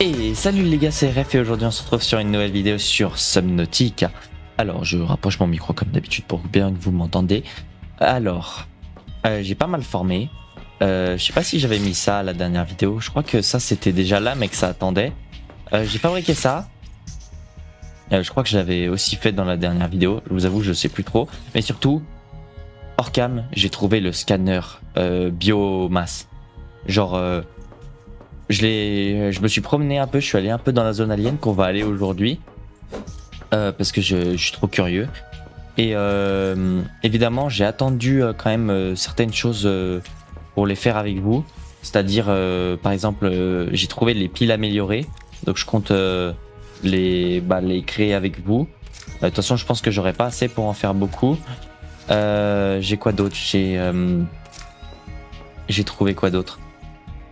Et salut les gars, c'est RF et aujourd'hui on se retrouve sur une nouvelle vidéo sur Subnautica. Alors je rapproche mon micro comme d'habitude pour bien que vous m'entendez. Alors, j'ai pas mal formé. Je sais pas si j'avais mis ça à la dernière vidéo. Je crois que ça c'était déjà là mais que ça attendait. J'ai fabriqué ça. Je crois que je l'avais aussi fait dans la dernière vidéo. Je vous avoue, je sais plus trop. Mais surtout, hors cam, j'ai trouvé le scanner biomasse. Genre... je me suis promené un peu, je suis allé un peu dans la zone alien qu'on va aller aujourd'hui parce que je suis trop curieux. Et évidemment, j'ai attendu quand même certaines choses pour les faire avec vous. C'est-à-dire, par exemple, j'ai trouvé les piles améliorées, donc je compte les créer avec vous. De toute façon, je pense que j'aurai pas assez pour en faire beaucoup. J'ai quoi d'autre? J'ai trouvé quoi d'autre?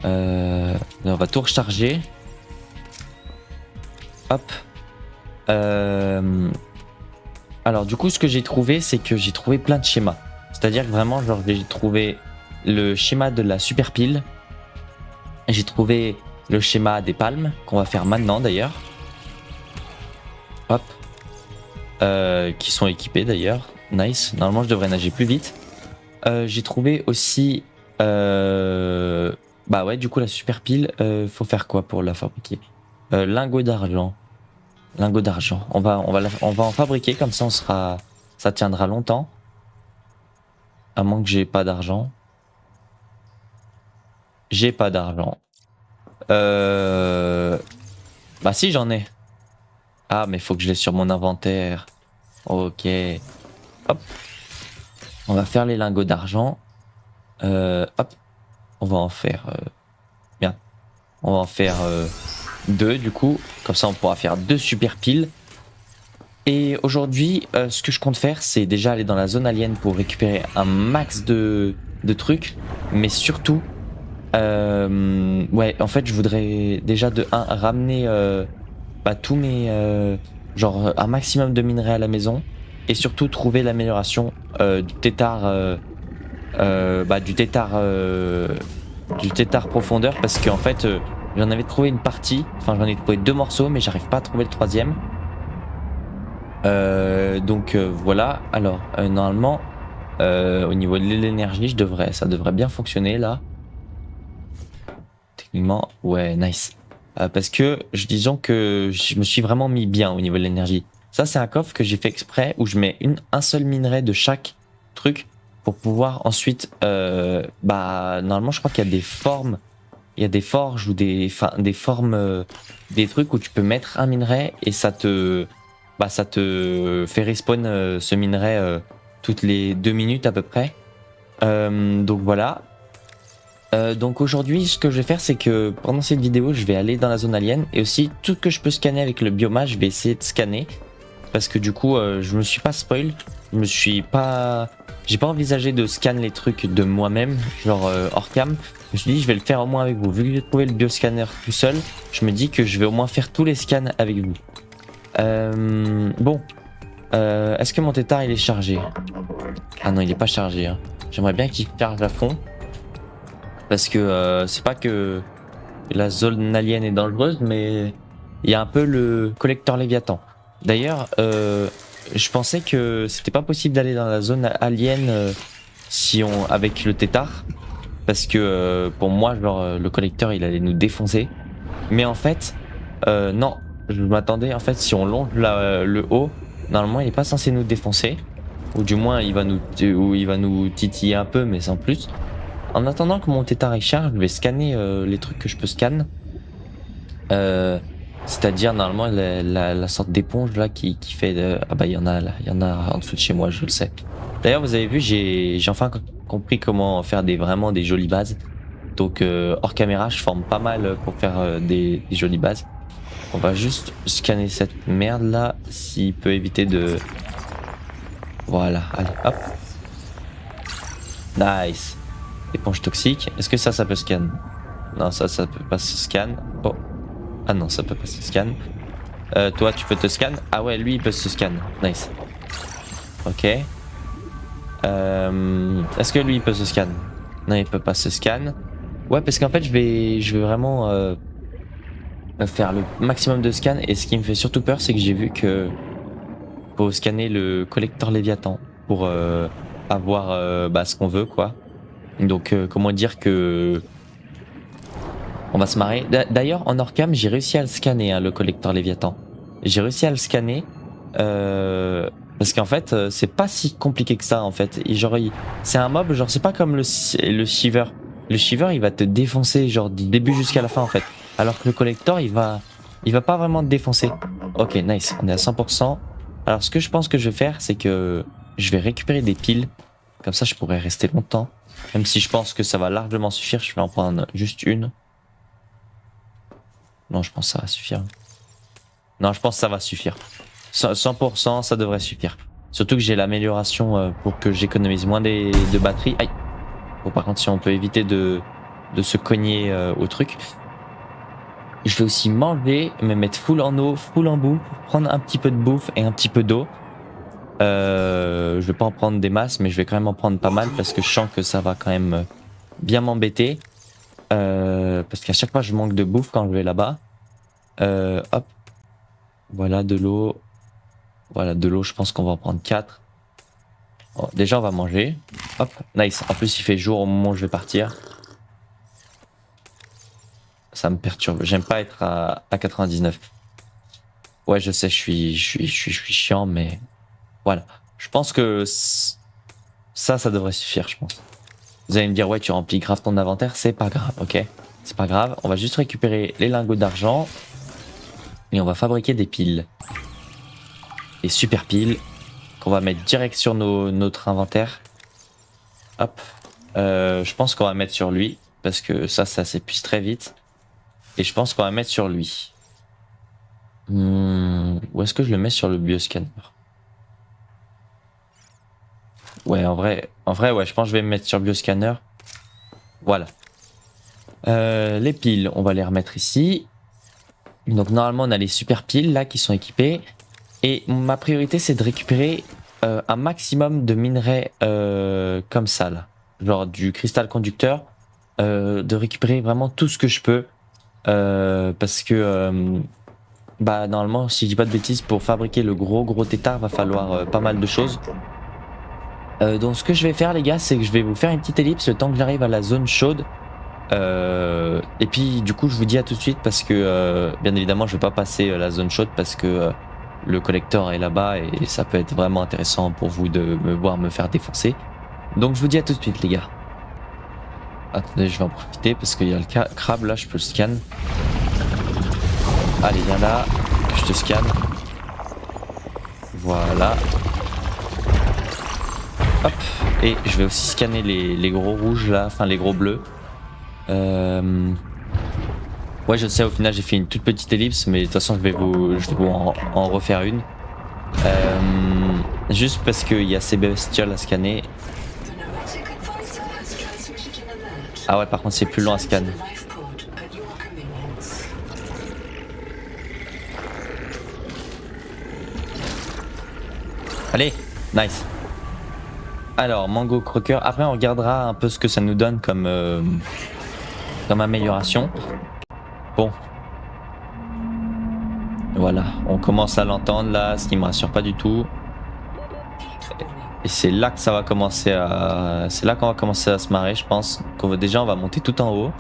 On va tout recharger. Hop. Alors du coup ce que j'ai trouvé c'est que j'ai trouvé plein de schémas. C'est-à-dire que vraiment genre j'ai trouvé le schéma de la super pile. J'ai trouvé le schéma des palmes qu'on va faire maintenant d'ailleurs. Hop. Qui sont équipés d'ailleurs. Nice. Normalement je devrais nager plus vite. J'ai trouvé aussi bah ouais, du coup la super pile, faut faire quoi pour la fabriquer? Lingot d'argent. Lingot d'argent. On va en fabriquer comme ça, ça tiendra longtemps. À moins que j'ai pas d'argent. J'ai pas d'argent. Bah si j'en ai. Ah mais faut que je l'ai sur mon inventaire. Ok. Hop. On va faire les lingots d'argent. Hop. On va en faire. Bien. On va en faire 2 du coup. Comme ça on pourra faire 2 super piles. Et aujourd'hui, ce que je compte faire, c'est déjà aller dans la zone alien pour récupérer un max de trucs. Mais surtout, ouais, en fait, je voudrais déjà de 1 ramener tous mes... genre un maximum de minerais à la maison. Et surtout trouver l'amélioration du tétard... du tétard profondeur. Parce qu'en fait, j'en avais trouvé une partie. Enfin, j'en ai trouvé 2 morceaux, mais j'arrive pas à trouver le 3e. Donc voilà. Alors normalement au niveau de l'énergie ça devrait bien fonctionner là. Techniquement ouais, nice. Parce que disons que je me suis vraiment mis bien au niveau de l'énergie. Ça c'est un coffre que j'ai fait exprès où je mets un seul minerai de chaque truc pour pouvoir ensuite normalement je crois qu'il y a des formes. Il y a des forges ou des formes, des trucs où tu peux mettre un minerai et ça te fait respawn ce minerai toutes les 2 minutes à peu près. Donc voilà. Donc aujourd'hui, ce que je vais faire, c'est que pendant cette vidéo, je vais aller dans la zone alien et aussi tout ce que je peux scanner avec le biomasse, je vais essayer de scanner parce que du coup, je me suis pas spoil, j'ai pas envisagé de scanner les trucs de moi-même, genre hors cam. Je me suis dit, je vais le faire au moins avec vous. Vu que j'ai trouvé le bioscanner tout seul, je me dis que je vais au moins faire tous les scans avec vous. Bon, est-ce que mon tétard il est chargé? Ah non, il est pas chargé. Hein. J'aimerais bien qu'il charge à fond. Parce que c'est pas que la zone alien est dangereuse, mais il y a un peu le collecteur Léviathan. D'ailleurs, je pensais que c'était pas possible d'aller dans la zone alien avec le tétard. Parce que pour moi, genre, le collecteur il allait nous défoncer. Mais en fait, non. Je m'attendais, en fait, si on longe le haut, normalement, il est pas censé nous défoncer. Ou du moins, il va nous titiller un peu, mais sans plus. En attendant que mon tétard il charge, je vais scanner les trucs que je peux scanner. C'est-à-dire, normalement, la sorte d'éponge là qui fait... Ah bah, il y en a là, il y en a en dessous de chez moi, je le sais. D'ailleurs, vous avez vu, j'ai enfin compris comment faire vraiment des jolies bases. Donc, hors caméra, je forme pas mal pour faire des jolies bases. On va juste scanner cette merde là, s'il peut éviter de... Voilà, allez, hop. Nice. Éponge toxique. Est-ce que ça peut scan? Non, ça peut pas se scan. Oh. Ah non, ça peut pas se scan. Toi, tu peux te scan? Ah ouais, lui, il peut se scan. Nice. Ok. Est-ce que lui, il peut se scan? Non, il peut pas se scan. Ouais, parce qu'en fait, je vais vraiment... faire le maximum de scans. Et ce qui me fait surtout peur, c'est que j'ai vu que faut scanner le collecteur Léviathan pour avoir ce qu'on veut, quoi. Donc, comment dire que on va se marrer. D'ailleurs, en hors-cam, j'ai réussi à le scanner, hein, le collecteur Léviathan. J'ai réussi à le scanner parce qu'en fait, c'est pas si compliqué que ça, en fait. Et genre, c'est un mob, genre, c'est pas comme le Shiver. Le Shiver, il va te défoncer, genre, du début jusqu'à la fin, en fait. Alors que le collector, il va pas vraiment te défoncer. Ok, nice, on est à 100%. Alors, ce que je pense que je vais faire, c'est que je vais récupérer des piles. Comme ça, je pourrais rester longtemps. Même si je pense que ça va largement suffire, je vais en prendre juste une. Non, je pense que ça va suffire. Non, je pense que ça va suffire. 100%, ça devrait suffire. Surtout que j'ai l'amélioration pour que j'économise moins de batterie. Aïe. Bon, par contre, si on peut éviter de se cogner au truc. Je vais aussi m'enlever, me mettre full en eau, full en bouffe, prendre un petit peu de bouffe et un petit peu d'eau. Je vais pas en prendre des masses, mais je vais quand même en prendre pas mal parce que je sens que ça va quand même bien m'embêter. Parce qu'à chaque fois, je manque de bouffe quand je vais là-bas. Hop. Voilà de l'eau. Voilà de l'eau, je pense qu'on va en prendre 4. Bon, déjà, on va manger. Hop, nice. En plus, il fait jour au moment où je vais partir. Ça me perturbe. J'aime pas être à 99. Ouais, je sais, je suis chiant, mais voilà. Je pense que ça devrait suffire, je pense. Vous allez me dire, ouais, tu remplis grave ton inventaire. C'est pas grave, ok? C'est pas grave. On va juste récupérer les lingots d'argent. Et on va fabriquer des piles. Des super piles. Qu'on va mettre direct sur notre inventaire. Hop. Je pense qu'on va mettre sur lui. Parce que ça s'épuise très vite. Et je pense qu'on va mettre sur lui. Où est-ce que je le mets sur le bioscanner? Ouais, en vrai, ouais, je pense que je vais me mettre sur bioscanner. Voilà. Les piles, on va les remettre ici. Donc normalement, on a les super piles là qui sont équipées. Et ma priorité, c'est de récupérer un maximum de minerais comme ça là. Genre du cristal conducteur. De récupérer vraiment tout ce que je peux. Parce que normalement, si je dis pas de bêtises, pour fabriquer le gros tétard, va falloir pas mal de choses. Donc ce que je vais faire, les gars, c'est que je vais vous faire une petite ellipse le temps que j'arrive à la zone chaude. Et puis du coup, je vous dis à tout de suite parce que bien évidemment, je vais pas passer la zone chaude parce que le collecteur est là-bas et ça peut être vraiment intéressant pour vous de me voir me faire défoncer. Donc je vous dis à tout de suite, les gars. Attendez, je vais en profiter parce qu'il y a le crabe là, je peux le scan. Allez, viens là, je te scanne. Voilà. Hop. Et je vais aussi scanner les gros rouges là, enfin les gros bleus. Ouais, je sais, au final j'ai fait une toute petite ellipse, mais de toute façon je vais vous en refaire une. Juste parce qu'il y a ces bestioles à scanner. Ah ouais, par contre c'est plus long à scanner. Allez, nice. Alors, mango croqueur. Après, on regardera un peu ce que ça nous donne comme amélioration. Bon. Voilà, on commence à l'entendre là, ce qui me rassure pas du tout. Et c'est là que ça va commencer à... C'est là qu'on va commencer à se marrer, je pense. Déjà, on va monter tout en haut.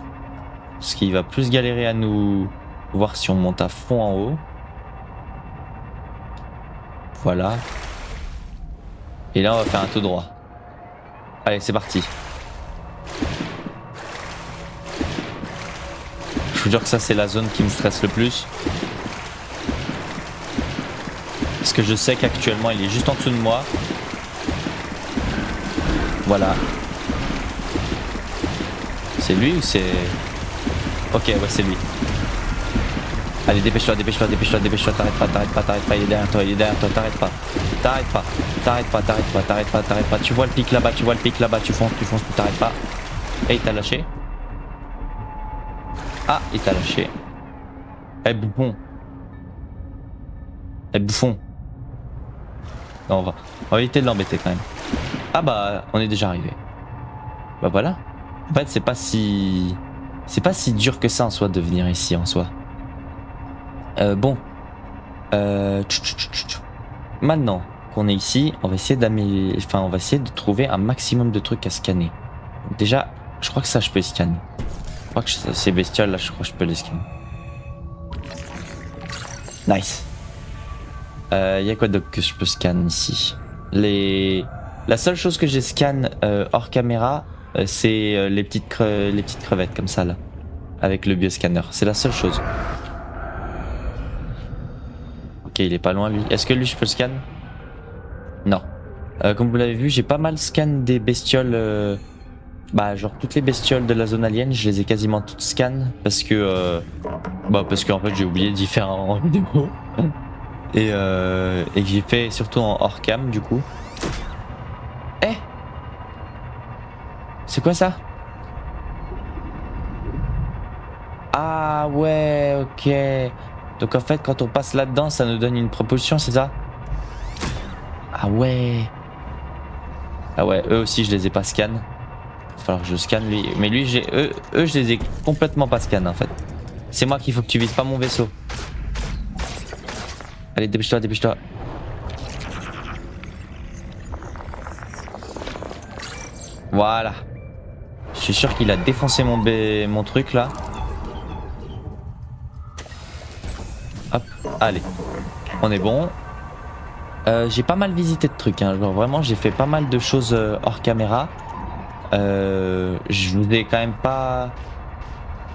Ce qui va plus galérer à nous voir si on monte à fond en haut. Voilà. Et là, on va faire un tout droit. Allez, c'est parti. Je vous jure que ça, c'est la zone qui me stresse le plus. Parce que je sais qu'actuellement, il est juste en dessous de moi. Voilà. C'est lui ou c'est... Ok, ouais, c'est lui. Allez, dépêche-toi, dépêche-toi, dépêche-toi, dépêche-toi, t'arrêtes pas, il est derrière toi, t'arrêtes pas. T'arrêtes pas. Tu vois le pic là-bas, tu fonces, tu t'arrêtes pas. Et il t'a lâché. Ah, il t'a lâché. Eh, bouffon. Non, on va éviter de l'embêter quand même. Ah bah, on est déjà arrivé. Bah voilà. En fait, c'est pas si dur que ça en soi de venir ici en soi. Bon. Maintenant qu'on est ici, on va essayer on va essayer de trouver un maximum de trucs à scanner. Donc déjà, je crois que ça, je peux les scanner. Je crois que ces bestioles là, je crois que je peux les scanner. Nice. Y a quoi d'autre que je peux scanner ici? La seule chose que j'ai scanne hors caméra, c'est les petites crevettes comme ça là, avec le bioscanner. C'est la seule chose. Ok, il est pas loin lui. Est-ce que lui je peux le scan? Non. Comme vous l'avez vu, j'ai pas mal scan des bestioles. Bah genre toutes les bestioles de la zone alien, je les ai quasiment toutes scan parce que parce qu'en fait j'ai oublié d'y faire en vidéo et que j'ai fait surtout en hors cam du coup. Eh, c'est quoi ça? Ah ouais, ok. Donc en fait quand on passe là-dedans, ça nous donne une propulsion, c'est ça? Ah ouais. Ah ouais, eux aussi je les ai pas scan. Il va falloir que je scanne lui. Mais lui, eux je les ai complètement pas scan en fait. C'est moi qu'il faut que tu vises pas mon vaisseau. Allez, dépêche-toi, dépêche-toi. Voilà. Je suis sûr qu'il a défoncé mon truc là. Hop, allez. On est bon. J'ai pas mal visité de trucs, hein. Genre vraiment, j'ai fait pas mal de choses hors caméra. Je vous ai quand même pas...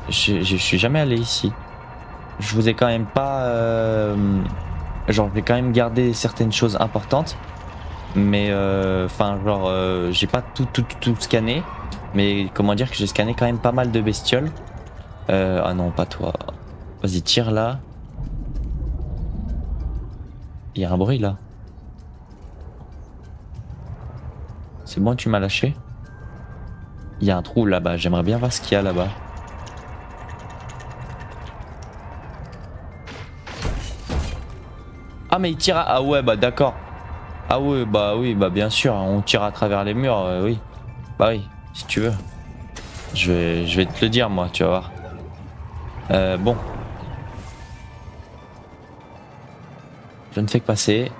Je suis jamais allé ici. Je vous ai quand même pas... Genre, j'ai quand même gardé certaines choses importantes. Mais enfin, j'ai pas tout scanné. Mais comment dire que j'ai scanné quand même pas mal de bestioles. Ah non, pas toi. Vas-y, tire là. Il y a un bruit là. C'est bon, tu m'as lâché. Il y a un trou là-bas. J'aimerais bien voir ce qu'il y a là-bas. Ah mais il tire à... Ah ouais, bah d'accord. Ah ouais, bah oui, bah bien sûr. On tire à travers les murs, oui. Bah oui, si tu veux. Je vais te le dire moi, tu vas voir. Bon. Je ne fais que passer.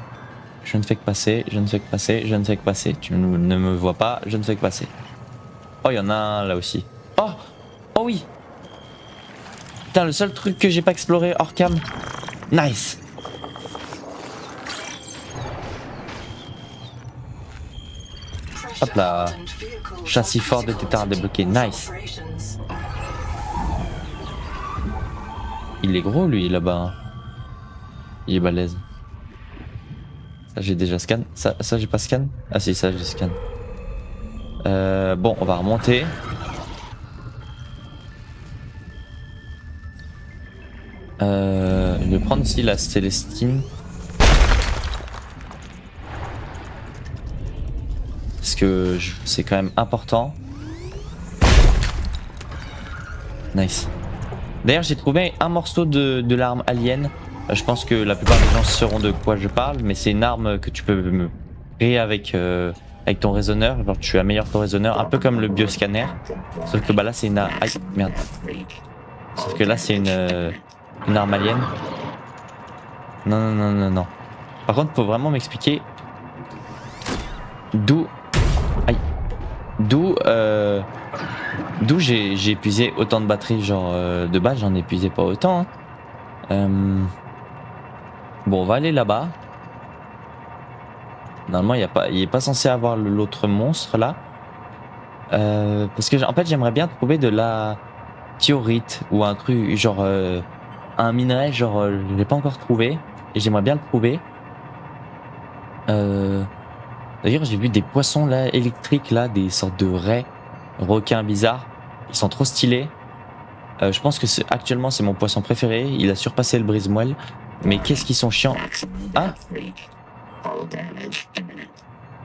Je ne fais que passer. Je ne fais que passer. Je ne fais que passer. Tu ne me vois pas. Je ne fais que passer. Oh, il y en a un là aussi. Oh! Oh oui! Putain, le seul truc que j'ai pas exploré hors cam. Nice! Hop là. Châssis fort de tétard débloqué. Nice. Il est gros lui là-bas. Il est balèze. Ça j'ai déjà scan. Ça j'ai pas scan. Ah si, ça j'ai scan. Bon, on va remonter. Je vais prendre aussi la Célestine. Parce que c'est quand même important. Nice. D'ailleurs, j'ai trouvé un morceau de l'arme alien. Je pense que la plupart des gens sauront de quoi je parle, mais c'est une arme que tu peux me créer avec ton raisonneur. Genre, tu améliores ton raisonneur, un peu comme le bioscanner. Sauf que bah là, c'est une arme. Aïe, merde. Sauf que là, c'est une arme alien. Non, non, non, non, non. Par contre, faut vraiment m'expliquer d'où. Aïe. D'où j'ai épuisé autant de batterie. Genre, de base, j'en ai épuisé pas autant. Hein. Bon, on va aller là-bas. Normalement, il est pas censé avoir l'autre monstre là. Parce que en fait, j'aimerais bien trouver de la diorite ou un truc genre un minerai genre je l'ai pas encore trouvé et j'aimerais bien le trouver. D'ailleurs, j'ai vu des poissons là électriques là, des sortes de raies, requins bizarres. Ils sont trop stylés. Je pense que actuellement c'est mon poisson préféré. Il a surpassé le brise-moelle. Mais qu'est-ce qu'ils sont chiants. Ah,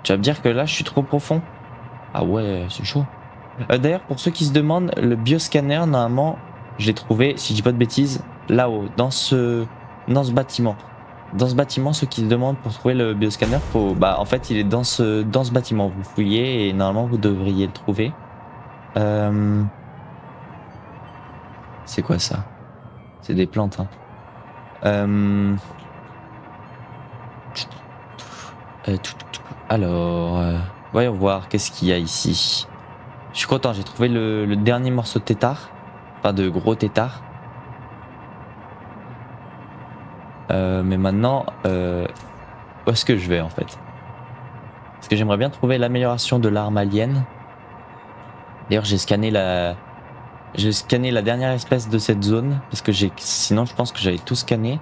tu vas me dire que là je suis trop profond. Ah ouais, c'est chaud. D'ailleurs, pour ceux qui se demandent, le bioscanner, normalement, je l'ai trouvé, si je dis pas de bêtises, là-haut, dans ce bâtiment. Dans ce bâtiment, ceux qui se demandent pour trouver le bioscanner, en fait, il est dans ce bâtiment. Vous fouillez et normalement, vous devriez le trouver. C'est quoi ça? C'est des plantes, hein. Euh, Alors, voyons voir qu'est-ce qu'il y a ici. Je suis content, j'ai trouvé le dernier morceau de tétard. Enfin, de gros tétard. Mais maintenant, où est-ce que je vais en fait? Parce que j'aimerais bien trouver l'amélioration de l'arme alien. D'ailleurs, j'ai scanné la dernière espèce de cette zone parce que sinon je pense que j'avais tout scanné.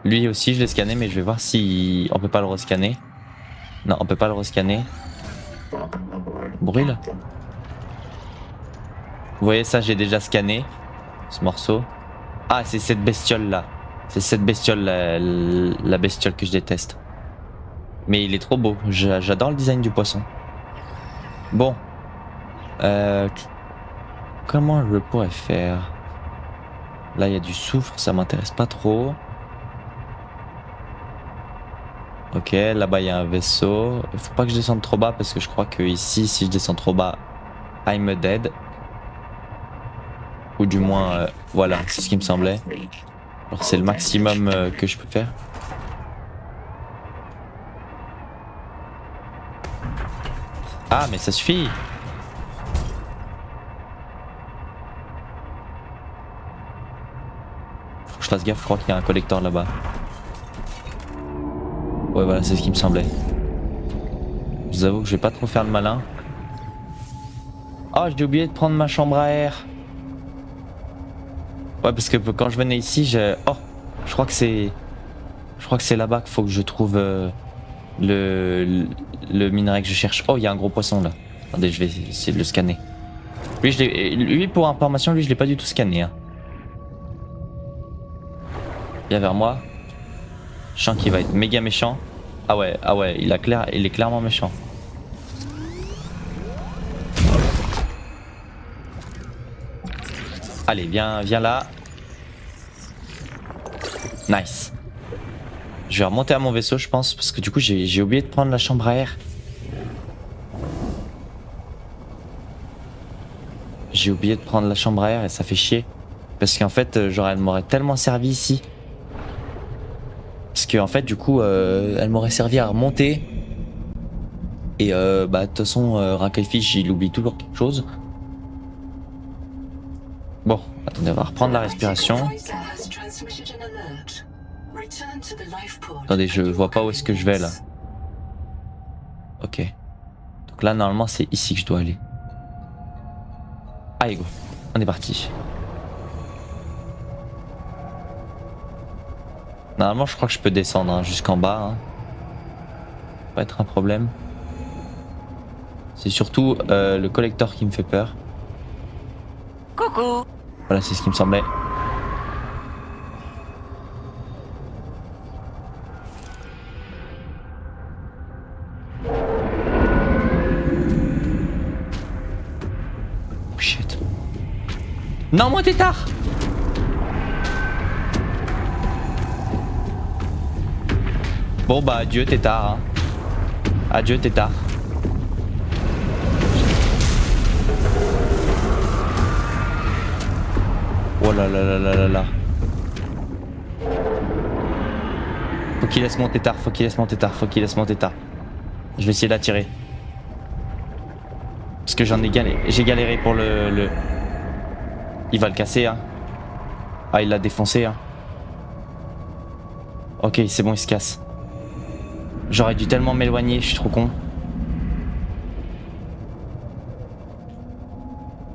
Lui aussi, je l'ai scanné, mais je vais voir si on peut pas le rescanner. Non, on peut pas le rescanner. Brûle. Vous voyez ça, j'ai déjà scanné ce morceau. Ah, c'est cette bestiole là. C'est cette bestiole, la bestiole que je déteste. Mais il est trop beau. J'adore le design du poisson. Bon. Comment je pourrais faire? Là, il y a du soufre, ça m'intéresse pas trop. Ok, là-bas, il y a un vaisseau. Il faut pas que je descende trop bas parce que je crois que ici, si je descends trop bas, I'm dead. Ou du moins, voilà, c'est ce qui me semblait. Alors, c'est le maximum que je peux faire. Ah, mais ça suffit! Faut que je fasse gaffe, je crois qu'il y a un collecteur là-bas. Ouais, voilà, c'est ce qui me semblait. Je vous avoue que je vais pas trop faire le malin. Oh, j'ai oublié de prendre ma chambre à air. Ouais, parce que quand je venais ici, oh, je crois que c'est là-bas qu'il faut que je trouve le minerai que je cherche. Oh, il y a un gros poisson là. Attendez, je vais essayer de le scanner. Lui, pour information, lui, je l'ai pas du tout scanné. Hein. Viens vers moi. Je sens qu'il va être méga méchant. Ah ouais, il est clairement méchant. Allez, viens là. Nice. Je vais remonter à mon vaisseau, je pense, parce que du coup, j'ai oublié de prendre la chambre à air. J'ai oublié de prendre la chambre à air et ça fait chier. Parce qu'en fait, genre, elle m'aurait tellement servi ici. Parce qu'en fait, du coup, elle m'aurait servi à remonter. Et bah, de toute façon, Rakelfish, il oublie toujours quelque chose. Bon, attendez, on va reprendre la respiration. Attendez, je vois pas où est-ce que je vais là. Ok. Donc là, normalement, c'est ici que je dois aller. Allez, go. On est parti. Normalement, je crois que je peux descendre hein, jusqu'en bas. Hein. Ça va pas être un problème. C'est surtout le collector qui me fait peur. Coucou. Voilà, c'est ce qui me semblait. Oh shit. Non, mon tétard! Bon bah adieu tétard. Hein. Adieu tétard. Oh là là là là là là. Faut qu'il laisse mon tétard, faut qu'il laisse mon tétard, faut qu'il laisse mon tétard. Je vais essayer d'attirer. Parce que j'ai galéré pour le... Il va le casser hein. Ah il l'a défoncé hein. Ok c'est bon il se casse. J'aurais dû tellement m'éloigner, je suis trop con.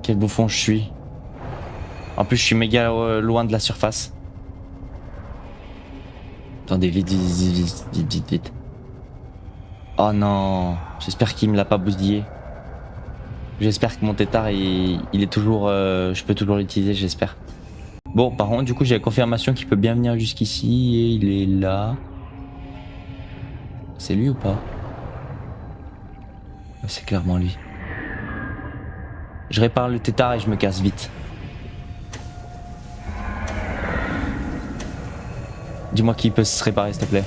Quel bouffon je suis. En plus je suis méga loin de la surface. Attendez, vite. Oh non, j'espère qu'il me l'a pas bousillé. J'espère que mon tétard il est toujours... je peux toujours l'utiliser, j'espère. Bon, par contre, du coup, j'ai la confirmation qu'il peut bien venir jusqu'ici et il est là. C'est lui ou pas? C'est clairement lui. Je répare le tétard et je me casse vite. Dis-moi qu'il peut se réparer, s'il te plaît.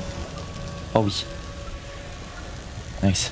Oh oui. Nice.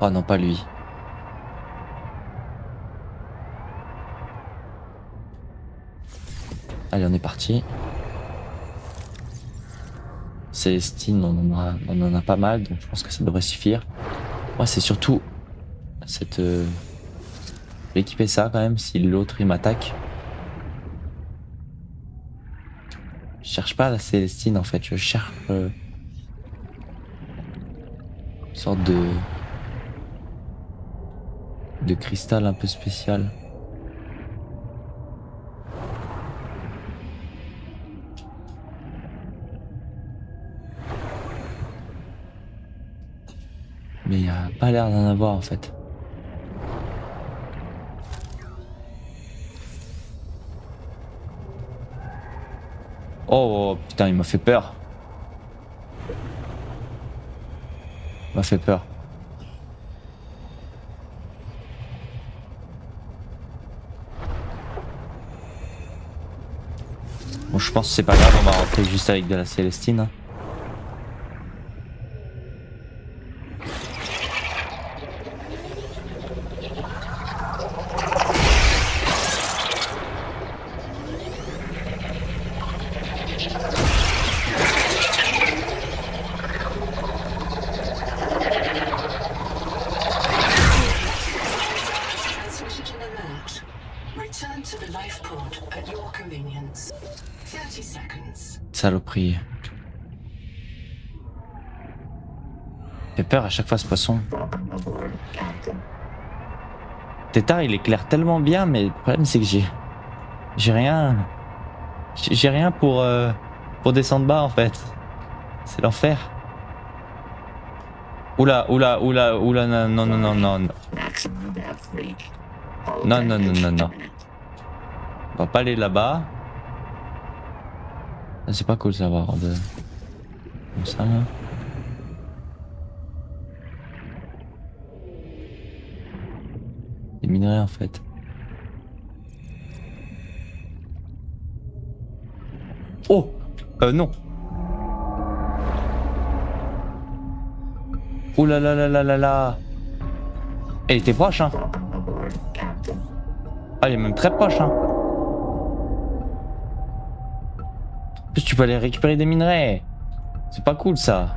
Oh non, pas lui. Allez, on est parti. Célestine, on en a pas mal, donc je pense que ça devrait suffire. Moi, c'est surtout cette... équiper ça quand même, si l'autre il m'attaque. Je cherche pas la Célestine en fait, je cherche une sorte de cristal un peu spécial. Mais il n'y a pas l'air d'en avoir en fait. Oh, oh, putain, il m'a fait peur. Il m'a fait peur. Bon, je pense que c'est pas grave, on va rentrer juste avec de la Célestine. Hein. Transmission alert. Return to the life pod at your convenience. 30 seconds. Saloperie. Il fait peur à chaque fois ce poisson. Tétard il éclaire tellement bien, mais le problème c'est que j'ai rien. J'ai rien pour descendre bas en fait. C'est l'enfer. Oula, oula, oula, oula, non, non, non, non, non. Non, non, non, non, non. On va pas aller là-bas. C'est pas cool ça va avoir de... Comme ça là. Des minerais en fait. Oh non. Ouh là là là là là là. Elle était proche hein. Ah, elle est même très proche hein. En plus tu peux aller récupérer des minerais. C'est pas cool ça.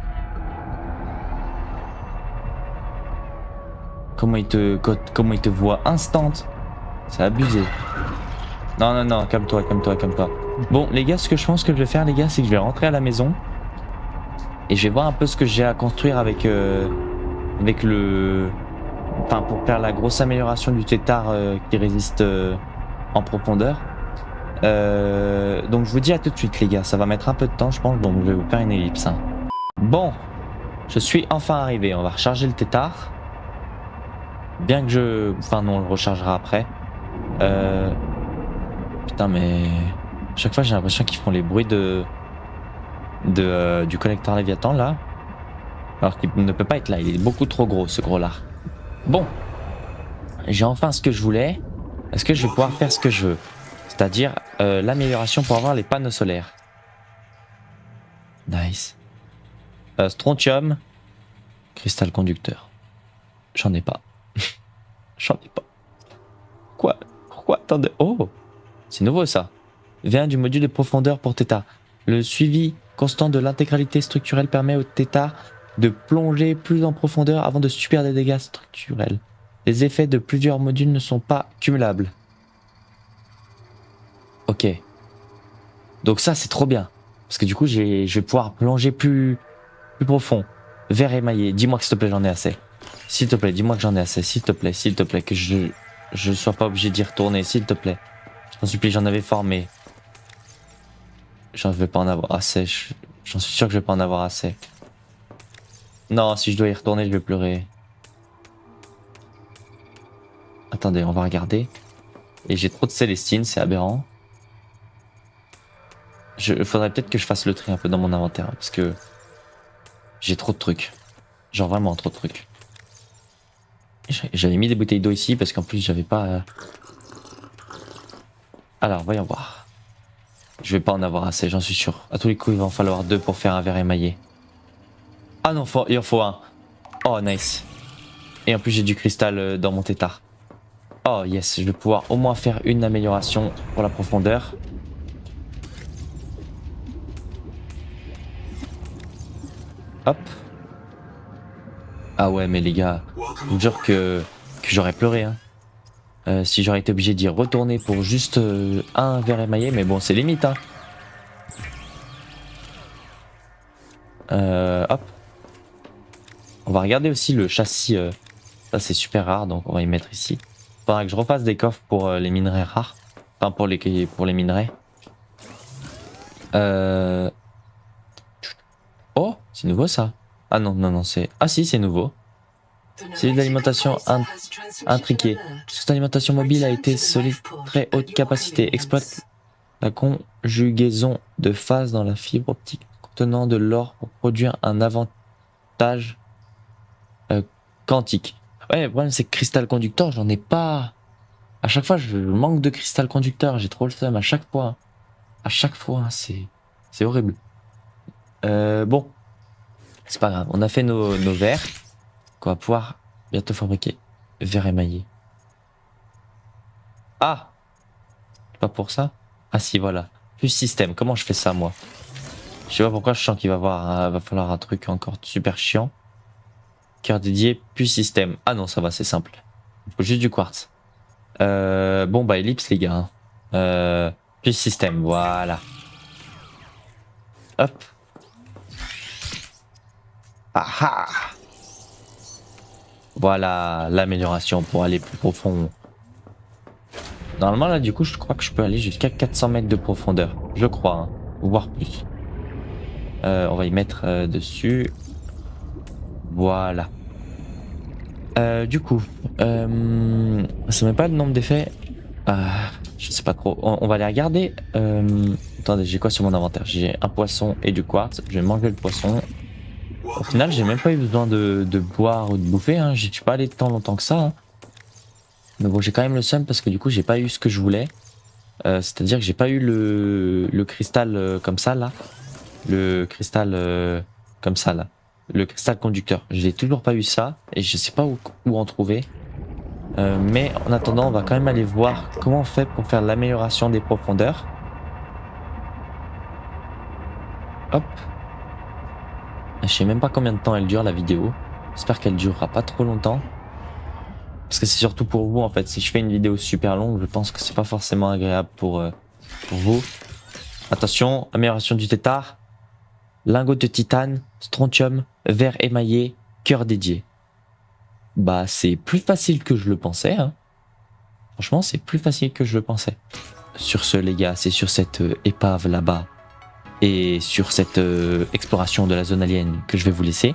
Comment il te voit instant. C'est abusé. Non non non, calme-toi, calme-toi, calme-toi. Bon les gars, ce que je pense que je vais faire les gars, c'est que je vais rentrer à la maison. Et je vais voir un peu ce que j'ai à construire avec le... Enfin pour faire la grosse amélioration du tétard qui résiste en profondeur. Donc je vous dis à tout de suite les gars, ça va mettre un peu de temps je pense, donc je vais vous faire une ellipse. Hein. Bon, je suis enfin arrivé, on va recharger le tétard. Bien que je... Enfin non, on le rechargera après. Putain mais... Chaque fois j'ai l'impression qu'ils font les bruits du collecteur Léviathan là. Alors qu'il ne peut pas être là, il est beaucoup trop gros ce gros là. Bon, j'ai enfin ce que je voulais. Est-ce que je vais pouvoir faire ce que je veux? C'est-à-dire l'amélioration pour avoir les panneaux solaires. Nice. Strontium, cristal conducteur. J'en ai pas. J'en ai pas. Quoi? Pourquoi? Attendez. Oh, c'est nouveau ça. Vient du module de profondeur pour Theta. Le suivi constant de l'intégralité structurelle permet au Theta de plonger plus en profondeur avant de subir des dégâts structurels. Les effets de plusieurs modules ne sont pas cumulables. Ok. Donc ça c'est trop bien. Parce que du coup je vais pouvoir plonger plus profond. Vert émaillé. Dis-moi que s'il te plaît j'en ai assez. S'il te plaît, dis-moi que j'en ai assez. S'il te plaît, que je sois pas obligé d'y retourner. S'il te plaît. Je t'en supplie, j'en avais formé. J'en vais pas en avoir assez. J'en suis sûr que je vais pas en avoir assez. Non, si je dois y retourner, je vais pleurer. Attendez, on va regarder. Et j'ai trop de Célestine, c'est aberrant. Faudrait peut-être que je fasse le tri un peu dans mon inventaire. Parce que j'ai trop de trucs. Genre vraiment trop de trucs. J'avais mis des bouteilles d'eau ici parce qu'en plus j'avais pas... Alors, voyons voir. Je vais pas en avoir assez, j'en suis sûr. À tous les coups, il va en falloir 2 pour faire un verre émaillé. Ah non, il en faut un. Oh, nice. Et en plus j'ai du cristal dans mon tétard. Oh yes, je vais pouvoir au moins faire une amélioration pour la profondeur. Hop. Ah ouais mais les gars, je vous jure que j'aurais pleuré hein. Si j'aurais été obligé d'y retourner pour juste un verre émaillé, mais bon c'est limite hein. Hop. On va regarder aussi le châssis, ça c'est super rare donc on va y mettre ici. Faudra que je refasse des coffres pour les minerais rares, enfin pour les minerais. Oh, c'est nouveau ça. Ah non, non, non, c'est... Ah si, c'est nouveau. C'est de l'alimentation intriquée. Cette alimentation mobile a été solide, très haute capacité. Exploite la conjugaison de phases dans la fibre optique contenant de l'or pour produire un avantage quantique. Ouais, le problème c'est que cristal conducteur, j'en ai pas. À chaque fois, je manque de cristal conducteur. J'ai trop le seum à chaque fois. À chaque fois, c'est horrible. Bon, c'est pas grave. On a fait nos verres qu'on va pouvoir bientôt fabriquer. Verre émaillé. Ah, pas pour ça. Ah si, voilà. Plus système. Comment je fais ça moi? Je sais pas pourquoi je sens qu'il va falloir un truc encore super chiant. Cœur dédié, plus système. Ah non, ça va, c'est simple. Il faut juste du quartz. Bon bah ellipse les gars. Plus système, voilà. Hop. Ah ah. Voilà l'amélioration pour aller plus profond. Normalement là du coup je crois que je peux aller jusqu'à 400 mètres de profondeur. Je crois, hein, voire plus. On va y mettre dessus. Voilà. Du coup, ça met pas le nombre d'effets. Je sais pas trop. On va aller regarder. Attendez, j'ai quoi sur mon inventaire? J'ai un poisson et du quartz. Je vais manger le poisson. Au final, j'ai même pas eu besoin de boire ou de bouffer. Hein. J'y suis pas allé tant longtemps que ça. Hein. Mais bon, j'ai quand même le seum parce que du coup, j'ai pas eu ce que je voulais. C'est-à-dire que j'ai pas eu le cristal comme ça là. Le cristal comme ça là. Le cristal conducteur. J'ai toujours pas eu ça et je sais pas où en trouver. Mais en attendant, on va quand même aller voir comment on fait pour faire l'amélioration des profondeurs. Hop. Je sais même pas combien de temps elle dure la vidéo. J'espère qu'elle durera pas trop longtemps. Parce que c'est surtout pour vous en fait. Si je fais une vidéo super longue, je pense que c'est pas forcément agréable pour vous. Attention, amélioration du tétard. Lingot de titane, strontium, verre émaillé, cœur dédié. Bah c'est plus facile que je le pensais. Hein. Franchement c'est plus facile que je le pensais. Sur ce les gars, c'est sur cette épave là-bas et sur cette exploration de la zone alien que je vais vous laisser.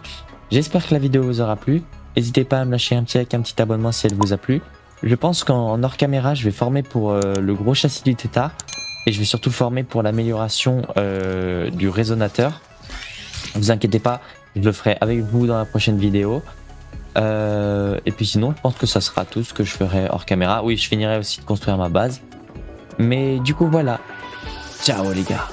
J'espère que la vidéo vous aura plu. N'hésitez pas à me lâcher un petit like, un petit abonnement si elle vous a plu. Je pense qu'en hors caméra, je vais former pour le gros châssis du tétard. Et je vais surtout former pour l'amélioration du résonateur. Ne vous inquiétez pas, je le ferai avec vous dans la prochaine vidéo. Et puis sinon, je pense que ça sera tout ce que je ferai hors caméra. Oui, je finirai aussi de construire ma base. Mais du coup, voilà. Ciao les gars.